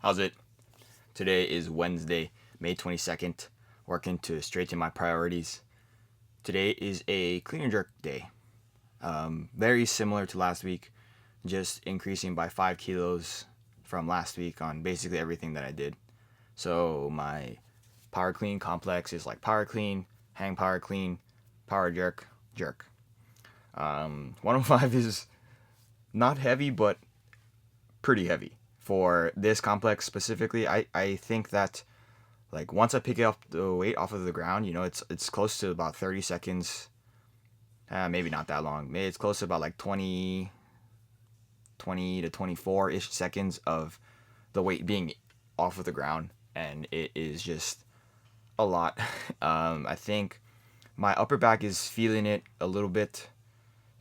How's it? Today is Wednesday, May 22nd, working to straighten my priorities. Today is a clean and jerk day. Very similar to last week, just increasing by 5 kilos from last week on basically everything that I did. So my power clean complex is like power clean, hang power clean, power jerk, jerk. 105 is not heavy, but pretty heavy. For this complex specifically, I think that like once I pick up the weight off of the ground, it's close to about 30 seconds. Maybe not that long. Maybe it's close to about like 20 to 24-ish seconds of the weight being off of the ground. And it is just a lot. I think my upper back is feeling it a little bit.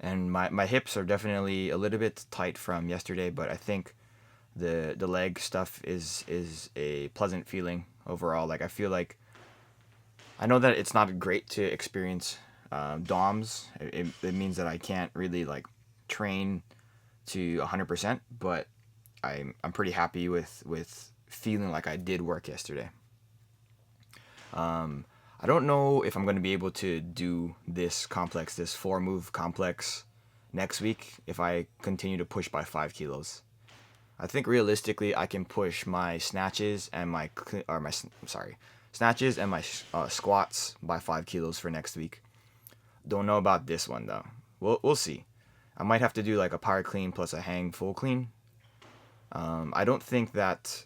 And my hips are definitely a little bit tight from yesterday. But I think the leg stuff is a pleasant feeling overall. Like I feel like I know that it's not great to experience DOMs. It means that I can't really like train to 100%, but I'm pretty happy with feeling like I did work yesterday. I don't know if I'm going to be able to do this 4-move complex next week if I continue to push by 5 kilos. I think realistically I can push my snatches and my squats by 5 kilos for next week. Don't know about this one though. We'll see. I might have to do like a power clean plus a hang full clean. I don't think that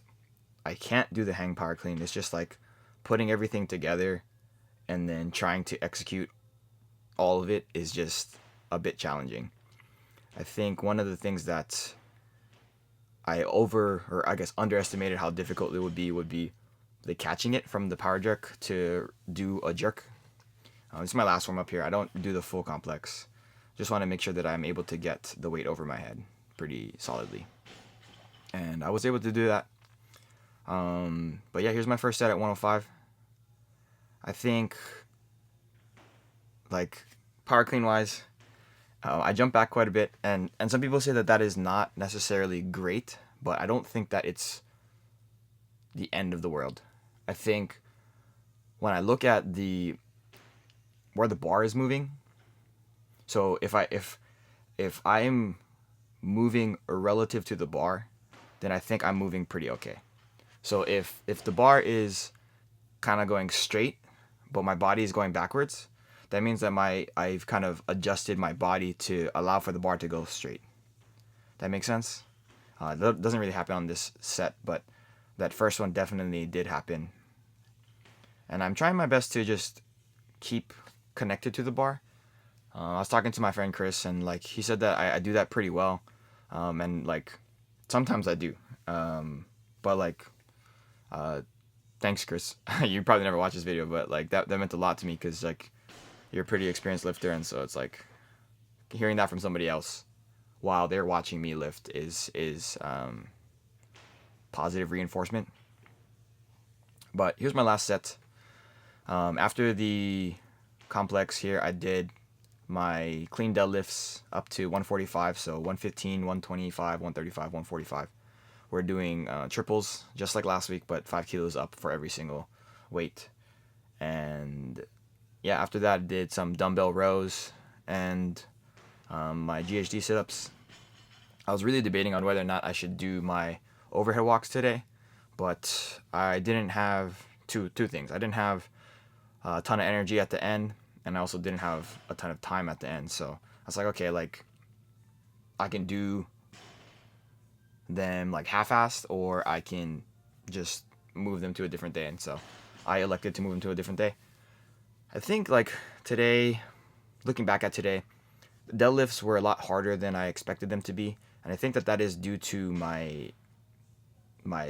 I can't do the hang power clean. It's just like putting everything together and then trying to execute all of it is just a bit challenging. I think one of the things that I guess underestimated how difficult it would be the catching it from the power jerk to do a jerk. This is my last warm up here. I don't do the full complex. Just want to make sure that I'm able to get the weight over my head pretty solidly. And I was able to do that. But yeah, here's my first set at 105. I think, like, power clean wise, I jumped back quite a bit. And some people say that is not necessarily great, but I don't think that it's the end of the world. I think when I look at where the bar is moving, so if I'm moving relative to the bar, then I think I'm moving pretty okay. So if the bar is kind of going straight, but my body is going backwards, that means that I've kind of adjusted my body to allow for the bar to go straight. That makes sense? That doesn't really happen on this set, but that first one definitely did happen. And I'm trying my best to just keep connected to the bar. I was talking to my friend Chris, and like he said that I do that pretty well. And like sometimes I do. But like, thanks, Chris. You probably never watched this video, but like that meant a lot to me because like you're a pretty experienced lifter, and so it's like hearing that from somebody else while they're watching me lift is positive reinforcement. But here's my last set. After the complex here, I did my clean deadlifts up to 145, so 115, 125, 135, 145. We're doing triples just like last week, but 5 kilos up for every single weight. And yeah, after that, I did some dumbbell rows and my GHD sit-ups. I was really debating on whether or not I should do my overhead walks today, but I didn't have two things. I didn't have a ton of energy at the end, and I also didn't have a ton of time at the end. So I was like, okay, like I can do them like half-assed, or I can just move them to a different day. And so I elected to move them to a different day. I think like today, looking back at today, the deadlifts were a lot harder than I expected them to be, and I think that is due to my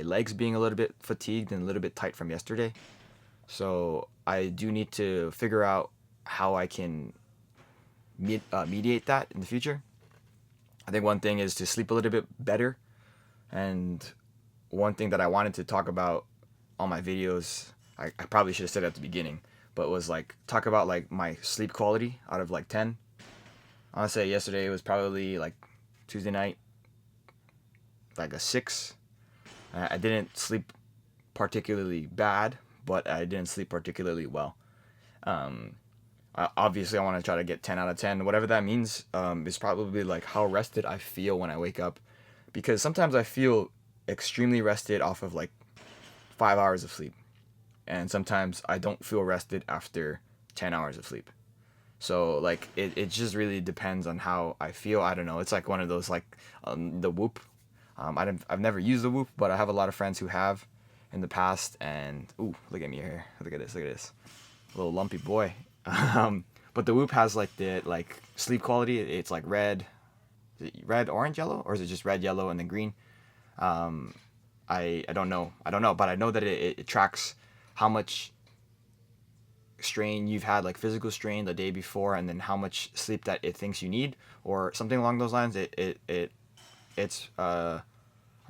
legs being a little bit fatigued and a little bit tight from yesterday. So I do need to figure out how I can mediate that in the future. I think one thing is to sleep a little bit better, and one thing that I wanted to talk about on my videos, I probably should have said at the beginning, but was like talk about like my sleep quality out of like 10. I want to say yesterday it was probably like Tuesday night, like a 6. I didn't sleep particularly bad, but I didn't sleep particularly well. Obviously, I want to try to get 10 out of 10. Whatever that means is probably like how rested I feel when I wake up. Because sometimes I feel extremely rested off of like 5 hours of sleep. And sometimes I don't feel rested after 10 hours of sleep. So like it just really depends on how I feel. I don't know. It's like one of those like the Whoop. I've never used the Whoop, but I have a lot of friends who have in the past. And ooh, look at me here. Look at this. Look at this. Little lumpy boy. But the Whoop has like the like sleep quality. It's like red, red, orange, yellow, or is it just red, yellow, and then green? I don't know. I don't know, but I know that it tracks how much strain you've had, like physical strain the day before, and then how much sleep that it thinks you need, or something along those lines. It's I'm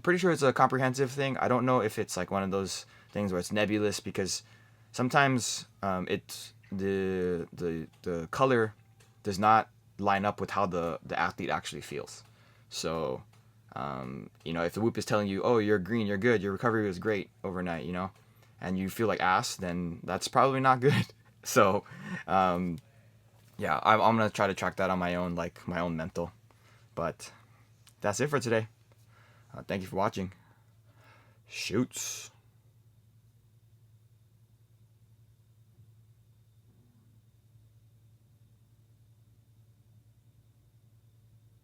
pretty sure it's a comprehensive thing. I don't know if it's like one of those things where it's nebulous, because sometimes it's the color does not line up with how the athlete actually feels. So if the Whoop is telling you, oh, you're green, you're good, your recovery was great overnight, and you feel like ass, then that's probably not good. So yeah, I'm gonna try to track that on my own, like my own mental. But that's it for today. Thank you for watching. Shoots.